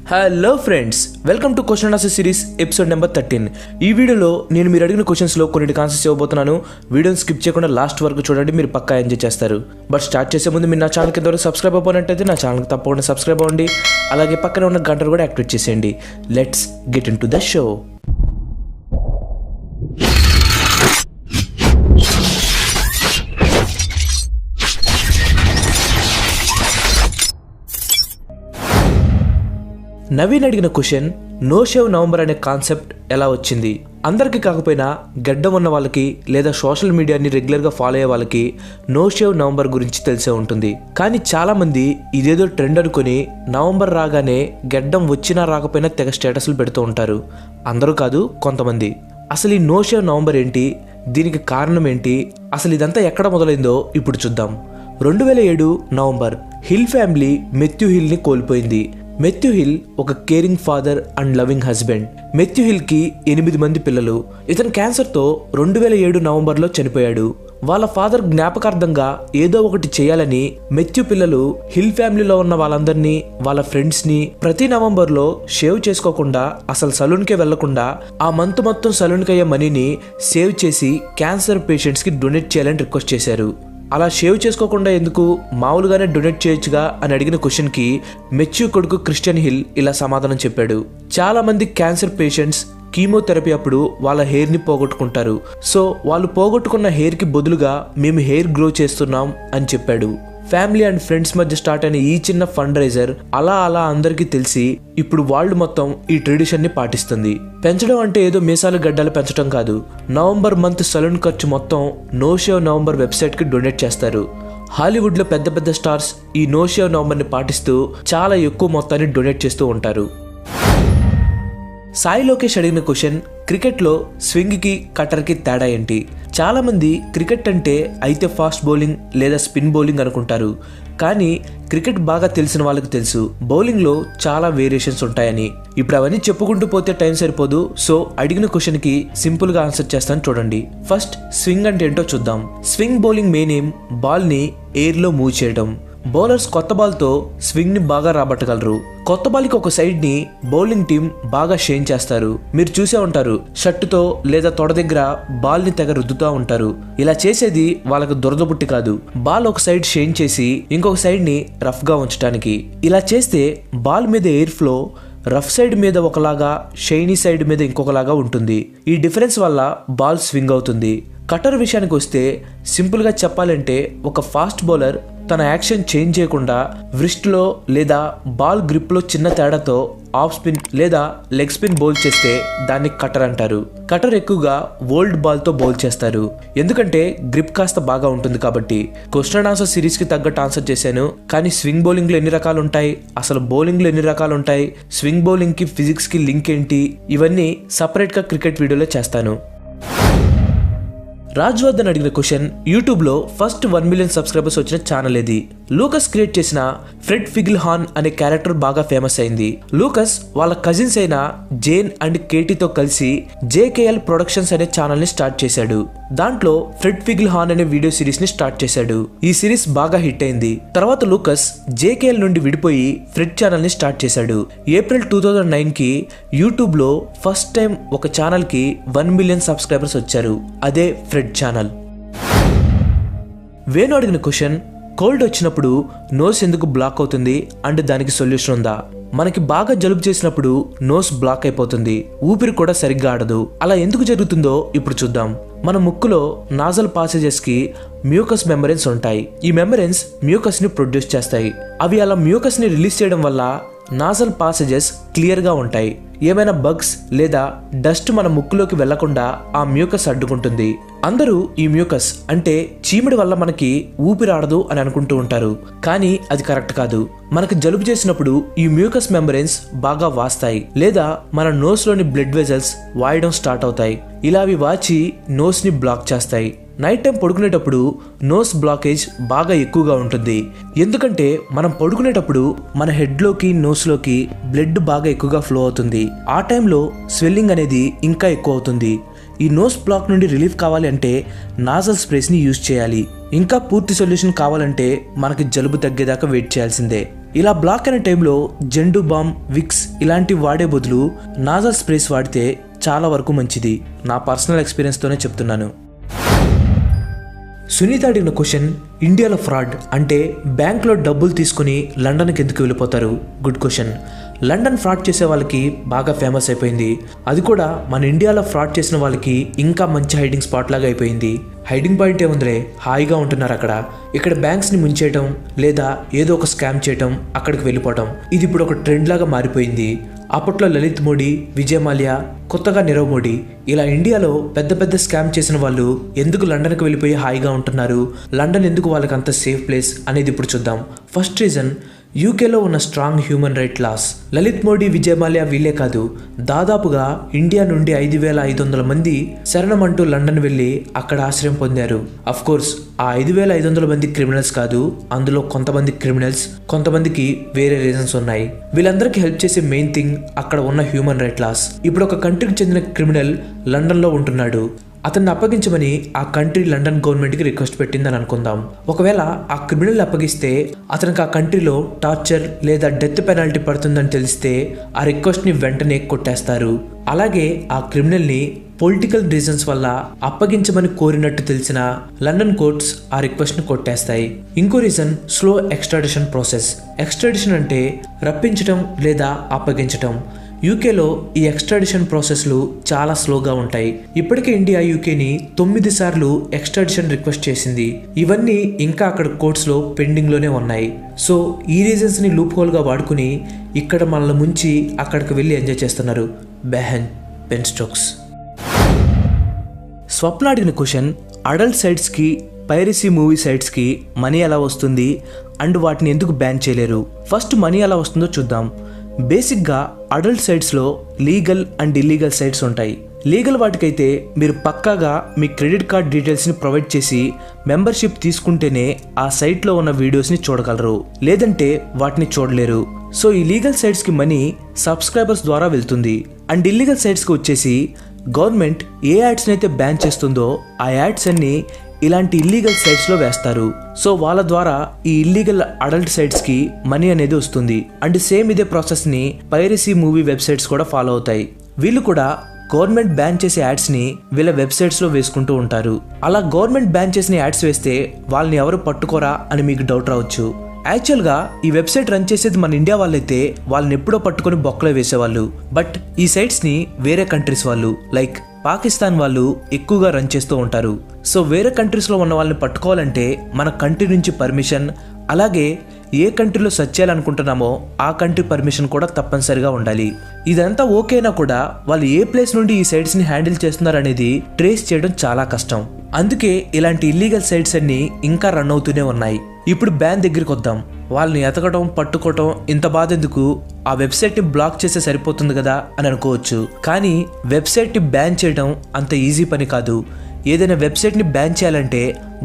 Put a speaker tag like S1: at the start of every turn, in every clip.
S1: Hello friends, welcome to question answer series episode number 13. ఈ వీడియోలో నేను మీరు అడిగిన క్వశ్చన్స్లో కొన్నిటికి ఆన్సర్స్ ఇవ్వబోతున్నాను. వీడియోని స్కిప్ చేయకుండా లాస్ట్ వరకు చూడండి, మీరు పక్కా ఎంజాయ్ చేస్తారు. బట్ స్టార్ట్ చేసే ముందు మీరు నా ఛానల్కి ఇంతవరకు సబ్స్క్రైబ్ అయిపోయినట్టయితే నా ఛానల్కి తప్పకుండా సబ్స్క్రైబ్ అవ్వండి. అలాగే పక్కన ఉన్న గంటలు కూడా యాక్టివేట్ చేసేయండి. Let's get in to the show. Naveen అడిగిన క్వశ్చన్, నో షేవ్ నవంబర్ అనే కాన్సెప్ట్ ఎలా వచ్చింది? అందరికీ కాకపోయినా గడ్డం ఉన్న వాళ్ళకి లేదా సోషల్ మీడియాని రెగ్యులర్గా ఫాలో అయ్యే వాళ్ళకి నో షేవ్ నవంబర్ గురించి తెలిసే ఉంటుంది. కానీ చాలామంది ఇదేదో ట్రెండ్ అనుకుని నవంబర్ రాగానే గడ్డం వచ్చినా రాకపోయినా తెగ స్టేటస్లు పెడుతూ ఉంటారు. అందరూ కాదు, కొంతమంది. అసలు ఈ నో షేవ్ నవంబర్ ఏంటి, దీనికి కారణం ఏంటి, అసలు ఇదంతా ఎక్కడ మొదలైందో ఇప్పుడు చూద్దాం. 2007 నవంబర్ హిల్ ఫ్యామిలీ మెథ్యూ హిల్ని కోల్పోయింది. మెథ్యూ హిల్ ఒక caring father and loving husband. Matthew హిల్కి 8 మంది పిల్లలు. ఇతను క్యాన్సర్తో 2007 నవంబర్లో చనిపోయాడు. వాళ్ళ ఫాదర్ జ్ఞాపకార్థంగా ఏదో ఒకటి చేయాలని మెథ్యూ పిల్లలు హిల్ ఫ్యామిలీలో ఉన్న వాళ్ళందరినీ, వాళ్ళ ఫ్రెండ్స్ని ప్రతి నవంబర్లో షేవ్ చేసుకోకుండా, అసలు సలూన్కే వెళ్లకుండా ఆ మంత్ మొత్తం సలూన్కి అయ్యే మనీని సేవ్ చేసి క్యాన్సర్ పేషెంట్స్కి డొనేట్ చేయాలని రిక్వెస్ట్ చేశారు. అలా షేవ్ చేసుకోకుండా ఎందుకు, మామూలుగానే డొనేట్ చేయొచ్చుగా అని అడిగిన క్వశ్చన్కి మెథ్యూ కొడుకు క్రిస్టియన్ హిల్ ఇలా సమాధానం చెప్పాడు. చాలా మంది క్యాన్సర్ పేషెంట్స్ కీమోథెరపీ అప్పుడు వాళ్ళ హెయిర్ని పోగొట్టుకుంటారు. సో వాళ్ళు పోగొట్టుకున్న హెయిర్కి బదులుగా మేము హెయిర్ గ్రో చేస్తున్నాం అని చెప్పాడు. ఫ్యామిలీ అండ్ ఫ్రెండ్స్ మధ్య స్టార్ట్ అయిన ఈ చిన్న ఫండ్ రైజర్ అలా అందరికీ తెలిసి ఇప్పుడు వరల్డ్ మొత్తం ఈ ట్రెడిషన్ ని పాటిస్తుంది. పెంచడం అంటే ఏదో మీసాలు గడ్డలు పెంచడం కాదు. నవంబర్ మంత్ సలూన్ ఖర్చు మొత్తం నో షేవ్ నవంబర్ వెబ్సైట్ కి డొనేట్ చేస్తారు. హాలీవుడ్ లో పెద్ద పెద్ద స్టార్స్ ఈ నో షేవ్ నవంబర్ ని పాటిస్తూ చాలా ఎక్కువ మొత్తాన్ని డొనేట్ చేస్తూ ఉంటారు. సాయి లోకేష్ అడిగిన క్వశ్చన్, క్రికెట్లో స్వింగ్కి కట్టర్కి తేడా ఏంటి? చాలా మంది క్రికెట్ అంటే అయితే ఫాస్ట్ బౌలింగ్ లేదా స్పిన్ బౌలింగ్ అనుకుంటారు. కానీ క్రికెట్ బాగా తెలిసిన వాళ్ళకి తెలుసు, బౌలింగ్లో చాలా వేరియేషన్స్ ఉంటాయని. ఇప్పుడు అవన్నీ చెప్పుకుంటూ పోతే టైం సరిపోదు. సో అడిగిన క్వశ్చన్కి సింపుల్గా ఆన్సర్ చేస్తాను, చూడండి. ఫస్ట్ స్వింగ్ అంటే ఏంటో చూద్దాం. స్వింగ్ బౌలింగ్ మెయిన్ ఎయిమ్ బాల్ని ఎయిర్లో మూవ్ చేయడం. బౌలర్స్ కొత్త బాల్తో స్వింగ్ ని బాగా రాబట్టగలరు. కొత్త బాల్కి ఒక సైడ్ ని బౌలింగ్ టీం బాగా షేన్ చేస్తారు. మీరు చూసే ఉంటారు, షర్టుతో లేదా తొడ దగ్గర బాల్ ని తెగ రుద్దుతూ ఉంటారు. ఇలా చేసేది వాళ్ళకి దురద పుట్టి కాదు, బాల్ ఒక సైడ్ షేన్ చేసి ఇంకొక సైడ్ ని రఫ్ గా ఉంచడానికి. ఇలా చేస్తే బాల్ మీద ఎయిర్ ఫ్లో రఫ్ సైడ్ మీద ఒకలాగా, షైనీ సైడ్ మీద ఇంకొకలాగా ఉంటుంది. ఈ డిఫరెన్స్ వల్ల బాల్ స్వింగ్ అవుతుంది. కటర్ విషయానికి వస్తే సింపుల్ గా చెప్పాలంటే, ఒక ఫాస్ట్ బౌలర్ తన యాక్షన్ చేంజ్ చేయకుండా వ్రిస్ట్ లో లేదా బాల్ గ్రిప్ లో చిన్న తేడాతో ఆఫ్ స్పిన్ లేదా లెగ్ స్పిన్ బౌల్ చేస్తే దాన్ని కటర్ అంటారు. కటర్ ఎక్కువగా ఓల్డ్ బాల్ తో బౌల్ చేస్తారు, ఎందుకంటే గ్రిప్ కాస్త బాగా ఉంటుంది కాబట్టి. క్వశ్చన్ ఆన్సర్ సిరీస్ కి తగ్గట్టు ఆన్సర్ చేశాను. కానీ స్వింగ్ బౌలింగ్ లో ఎన్ని రకాలు ఉంటాయి, అసలు బౌలింగ్ లో ఎన్ని రకాలు ఉంటాయి, స్వింగ్ బౌలింగ్ కి ఫిజిక్స్ కి లింక్ ఏంటి, ఇవన్నీ సపరేట్ గా క్రికెట్ వీడియోలో చేస్తాను. రాజ్వర్ధన్ అడిగిన క్వశ్చన్, యూట్యూబ్ లో ఫస్ట్ 1 మిలియన్ సబ్స్క్రైబర్స్ వచ్చిన ఛానల్ ఏది? లూకస్ క్రియేట్ చేసిన ఫ్రెడ్ ఫిగిల్హాన్ అనే క్యారెక్టర్ బాగా ఫేమస్ అయింది. లూకస్ వాళ్ళ కజిన్స్ అయిన జేన్ అండ్ కేటీతో కలిసి JKL ప్రొడక్షన్స్ అనే ఛానల్ ని స్టార్ట్ చేశాడు. దాంట్లో ఫ్రెడ్ ఫిగిల్హాన్ అనే వీడియో సిరీస్ ని స్టార్ట్ చేశాడు. ఈ సిరీస్ బాగా హిట్ అయింది. తర్వాత లూకస్ JKL నుండి విడిపోయి ఫ్రెడ్ ఛానల్ ని స్టార్ట్ చేశాడు. ఏప్రిల్ 2009 కి యూట్యూబ్ లో ఫస్ట్ టైం ఒక ఛానల్ కి 1 మిలియన్ సబ్స్క్రైబర్స్ వచ్చారు. అదే ఫ్రెడ్ ఛానల్. వేణు అడిగిన క్వశ్చన్, కోల్డ్ వచ్చినప్పుడు నోస్ ఎందుకు బ్లాక్ అవుతుంది అండ్ దానికి సొల్యూషన్ ఉందా? మనకి బాగా జలుబు చేసినప్పుడు నోస్ బ్లాక్ అయిపోతుంది, ఊపిరి కూడా సరిగ్గా ఆడదు. అలా ఎందుకు జరుగుతుందో ఇప్పుడు చూద్దాం. మన ముక్కులో నాజల్ పాసేజెస్ కి మ్యూకస్ మెంబ్రెన్స్ ఉంటాయి. ఈ మెంబ్రెన్స్ మ్యూకస్ ని ప్రొడ్యూస్ చేస్తాయి. అవి అలా మ్యూకస్ ని రిలీజ్ చేయడం వల్ల నాజల్ పాసేజెస్ క్లియర్ గా ఉంటాయి. ఏమైనా బగ్స్ లేదా డస్ట్ మన ముక్కులోకి వెళ్లకుండా ఆ మ్యూకస్ అడ్డుకుంటుంది. అందరూ ఈ మ్యూకస్ అంటే చీమిడి వల్ల మనకి ఊపిరాడదు అని అనుకుంటూ ఉంటారు, కానీ అది కరెక్ట్ కాదు. మనకి జలుబు చేసినప్పుడు ఈ మ్యూకస్ మెంబ్రెన్స్ బాగా వాస్తాయి, లేదా మన నోస్ లోని బ్లడ్ వెజల్స్ వాయడం స్టార్ట్ అవుతాయి. ఇలా అవి వాచి నోస్ ని బ్లాక్ చేస్తాయి. నైట్ టైం పడుకునేటప్పుడు నోస్ బ్లాకేజ్ బాగా ఎక్కువగా ఉంటుంది. ఎందుకంటే మనం పడుకునేటప్పుడు మన హెడ్లోకి నోస్లోకి బ్లడ్ బాగా ఎక్కువగా ఫ్లో అవుతుంది. ఆ టైంలో స్వెల్లింగ్ అనేది ఇంకా ఎక్కువ అవుతుంది. ఈ నోస్ బ్లాక్ నుండి రిలీఫ్ కావాలి అంటే నాజల్ స్ప్రేస్ని యూజ్ చేయాలి. ఇంకా పూర్తి సొల్యూషన్ కావాలంటే మనకి జలుబు తగ్గేదాకా వెయిట్ చేయాల్సిందే. ఇలా బ్లాక్ అయిన టైంలో జెండు బామ్, విక్స్ ఇలాంటివి వాడే బదులు నాజల్ స్ప్రేస్ వాడితే చాలా వరకు మంచిది. నా పర్సనల్ ఎక్స్పీరియన్స్తోనే చెప్తున్నాను. సునీత అడిగిన క్వశ్చన్, ఇండియాలో ఫ్రాడ్ అంటే బ్యాంక్లో డబ్బులు తీసుకుని లండన్కి ఎందుకు వెళ్ళిపోతారు? Good question. లండన్ ఫ్రాడ్ చేసే వాళ్ళకి బాగా ఫేమస్ అయిపోయింది. అది కూడా మన ఇండియాలో ఫ్రాడ్ చేసిన వాళ్ళకి ఇంకా మంచి హైడింగ్ స్పాట్ లాగా అయిపోయింది. హైడింగ్ పాయింట్ ఏముందిలే, హాయిగా ఉంటున్నారు అక్కడ. ఇక్కడ బ్యాంక్స్ని ముంచేయటం లేదా ఏదో ఒక స్కామ్ చేయటం, అక్కడికి వెళ్ళిపోవటం, ఇది ఇప్పుడు ఒక ట్రెండ్ లాగా మారిపోయింది. అప్పట్లో లలిత్ మోడీ, విజయ్ మాల్యా, కొత్తగా నీరవ్ మోడీ, ఇలా ఇండియాలో పెద్ద పెద్ద స్కామ్ చేసిన వాళ్ళు ఎందుకు లండన్కి వెళ్ళిపోయి హాయిగా ఉంటున్నారు, లండన్ ఎందుకు వాళ్ళకి అంత సేఫ్ ప్లేస్ అనేది ఇప్పుడు చూద్దాం. ఫస్ట్ రీజన్, యూకేలో ఉన్న strong human right laws. Lalit Modi, Vijay Mallya వీళ్ళే కాదు, దాదాపుగా ఇండియా నుండి 5,500 మంది శరణమంటూ లండన్ వెళ్ళి అక్కడ ఆశ్రయం పొందారు. అఫ్ కోర్స్ ఆ 5,500 మంది క్రిమినల్స్ కాదు, అందులో కొంతమంది క్రిమినల్స్, కొంతమందికి వేరే రీజన్స్ ఉన్నాయి. వీళ్ళందరికీ హెల్ప్ చేసే మెయిన్ థింగ్ అక్కడ ఉన్న హ్యూమన్ రైట్ లాస్. ఇప్పుడు ఒక కంట్రీకి చెందిన క్రిమినల్ లండన్లో ఉంటున్నాడు, అతన్ని అప్పగించమని ఆ కంట్రీ లండన్ గవర్నమెంట్కి రిక్వెస్ట్ పెట్టిందని అనుకుందాం. ఒకవేళ ఆ క్రిమినల్ అప్పగిస్తే అతనికి ఆ కంట్రీలో టార్చర్ లేదా డెత్ పెనాల్టీ పడుతుందని తెలిస్తే ఆ రిక్వెస్ట్ని వెంటనే కొట్టేస్తారు. అలాగే ఆ క్రిమినల్ని పొలిటికల్ రీజన్స్ వల్ల అప్పగించమని కోరినట్టు తెలిసిన లండన్ కోర్ట్స్ ఆ రిక్వెస్ట్ని కొట్టేస్తాయి. ఇంకో reason, slow extradition process. Extradition అంటే రప్పించటం లేదా అప్పగించటం. యూకేలో ఈ ఎక్స్ట్రాడిషన్ ప్రాసెస్లు చాలా స్లోగా ఉంటాయి. ఇప్పటికే ఇండియా యూకేని 9 సార్లు ఎక్స్ట్రాడిషన్ రిక్వెస్ట్ చేసింది. ఇవన్నీ ఇంకా అక్కడ కోర్ట్స్లో పెండింగ్లోనే ఉన్నాయి. సో ఈ రీజన్స్ని లూప్ హోల్గా వాడుకుని ఇక్కడ మనల్ని ముంచి అక్కడికి వెళ్ళి ఎంజాయ్ చేస్తున్నారు. బెహన్ పెన్ స్టోక్స్. స్వప్న అడిగిన క్వశ్చన్, అడల్ట్ సైట్స్కి, పైరసీ మూవీ సైట్స్కి మనీ ఎలా వస్తుంది అండ్ వాటిని ఎందుకు బ్యాన్ చేయలేరు? ఫస్ట్ మనీ ఎలా వస్తుందో చూద్దాం. బేసిక్గా అడల్ట్ సైట్స్లో లీగల్ అండ్ ఇల్లీగల్ సైట్స్ ఉంటాయి. లీగల్ వాటికైతే మీరు పక్కాగా మీ క్రెడిట్ కార్డ్ డీటెయిల్స్ని ప్రొవైడ్ చేసి మెంబర్షిప్ తీసుకుంటేనే ఆ సైట్లో ఉన్న వీడియోస్ని చూడగలరు, లేదంటే వాటిని చూడలేరు. సో ఈ లీగల్ సైట్స్కి మనీ సబ్స్క్రైబర్స్ ద్వారా వెళ్తుంది. అండ్ ఇల్లీగల్ సైట్స్కి వచ్చేసి గవర్నమెంట్ ఏ యాడ్స్ని అయితే బ్యాన్ చేస్తుందో ఆ యాడ్స్ అన్ని ఇలాంటి ఇల్లీగల్ సైట్స్లో వేస్తారు. సో వాళ్ళ ద్వారా ఈ ఇల్లీగల్ అడల్ట్ సైట్స్కి మనీ అనేది వస్తుంది. అండ్ సేమ్ ఇదే ప్రాసెస్ని పైరసీ మూవీ వెబ్సైట్స్ కూడా ఫాలో అవుతాయి. వీళ్ళు కూడా గవర్నమెంట్ బ్యాన్ చేసే యాడ్స్ని వీళ్ళ వెబ్సైట్స్లో వేసుకుంటూ ఉంటారు. అలా గవర్నమెంట్ బ్యాన్ చేసిన యాడ్స్ వేస్తే వాళ్ళని ఎవరు పట్టుకోరా అని మీకు డౌట్ రావచ్చు. యాక్చువల్గా ఈ వెబ్సైట్ రన్ చేసేది మన ఇండియా వాళ్ళైతే వాళ్ళని ఎప్పుడో పట్టుకొని బొక్కలో వేసేవాళ్ళు. బట్ ఈ సైట్స్ని వేరే కంట్రీస్ వాళ్ళు లైక్ పాకిస్తాన్ వాళ్ళు ఎక్కువగా రన్ చేస్తూ ఉంటారు. సో వేరే కంట్రీస్లో ఉన్న వాళ్ళని పట్టుకోవాలంటే మన కంట్రీ నుంచి పర్మిషన్, అలాగే ఏ కంట్రీలో సెర్చ్ చేయాలనుకుంటున్నామో ఆ కంట్రీ పర్మిషన్ కూడా తప్పనిసరిగా ఉండాలి. ఇదంతా ఓకేనా కూడా వాళ్ళు ఏ ప్లేస్ నుండి ఈ సైట్స్ని హ్యాండిల్ చేస్తున్నారనేది ట్రేస్ చేయడం చాలా కష్టం. అందుకే ఇలాంటి ఇల్లీగల్ సైట్స్ అన్ని ఇంకా రన్ అవుతూనే ఉన్నాయి. ఇప్పుడు బ్యాన్ దగ్గరికి వద్దాం. వాళ్ళని ఎతకడం, పట్టుకోవటం ఇంత బాధ ఎందుకు, ఆ వెబ్సైట్ని బ్లాక్ చేస్తే సరిపోతుంది కదా అని అనుకోవచ్చు. కానీ వెబ్సైట్ని బ్యాన్ చేయడం అంత ఈజీ పని కాదు. ఏదైనా వెబ్సైట్ని బ్యాన్ చేయాలంటే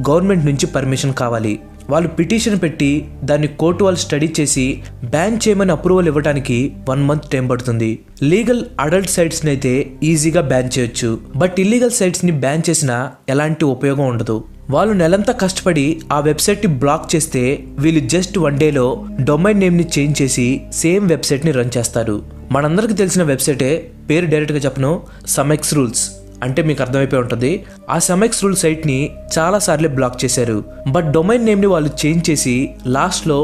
S1: గవర్నమెంట్ నుంచి పర్మిషన్ కావాలి. వాళ్ళు పిటిషన్ పెట్టి దాన్ని కోర్టు వాళ్ళు స్టడీ చేసి బ్యాన్ చేయమని అప్రూవల్ ఇవ్వడానికి 1 మంత్ టైం పడుతుంది. లీగల్ అడల్ట్ సైట్స్ని అయితే ఈజీగా బ్యాన్ చేయొచ్చు. బట్ ఇల్లీగల్ సైట్స్ని బ్యాన్ చేసినా ఎలాంటి ఉపయోగం ఉండదు. వాళ్ళు నెలంతా కష్టపడి ఆ వెబ్సైట్ని బ్లాక్ చేస్తే వీళ్ళు జస్ట్ 1 డేలో డొమైన్ నేమ్ని చేంజ్ చేసి సేమ్ వెబ్సైట్ని రన్ చేస్తారు. మనందరికీ తెలిసిన వెబ్సైటే, పేరు డైరెక్ట్గా చెప్పను, సమెక్స్ రూల్స్ అంటే మీకు అర్థమైపోయి ఉంటుంది. ఆ సమెక్స్ రూల్ సైట్ని చాలాసార్లు బ్లాక్ చేశారు. బట్ డొమైన్ నేమ్ని వాళ్ళు చేంజ్ చేసి లాస్ట్లో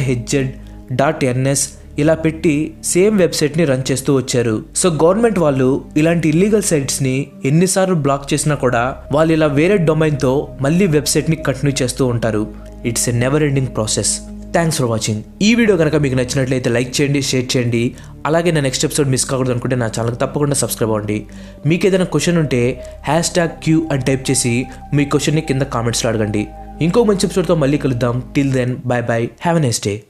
S1: .hz, .ns ఇలా పెట్టి సేమ్ వెబ్సైట్ని రన్ చేస్తూ వచ్చారు. సో గవర్నమెంట్ వాళ్ళు ఇలాంటి ఇల్లీగల్ సైట్స్ని ఎన్నిసార్లు బ్లాక్ చేసినా కూడా వాళ్ళు ఇలా వేరే డొమైన్తో మళ్ళీ వెబ్సైట్ని కంటిన్యూ చేస్తూ ఉంటారు. It's a never ending process. Thanks for watching. ఈ వీడియో కనుక మీకు నచ్చినట్లయితే లైక్ చేయండి, షేర్ చేయండి. అలాగే నా నెక్స్ట్ ఎపిసోడ్ మిస్ కాకూడదు అనుకుంటే నా ఛానల్కి తప్పకుండా సబ్స్క్రైబ్ అవ్వండి. మీకు ఏదైనా క్వశ్చన్ ఉంటే #Q అని టైప్ చేసి మీ క్వశ్చన్ని కింద కామెంట్స్లో అడగండి. ఇంకో మంచి ఎపిసోడ్తో మళ్ళీ కలుద్దాం. Till then bye bye, have a nice day.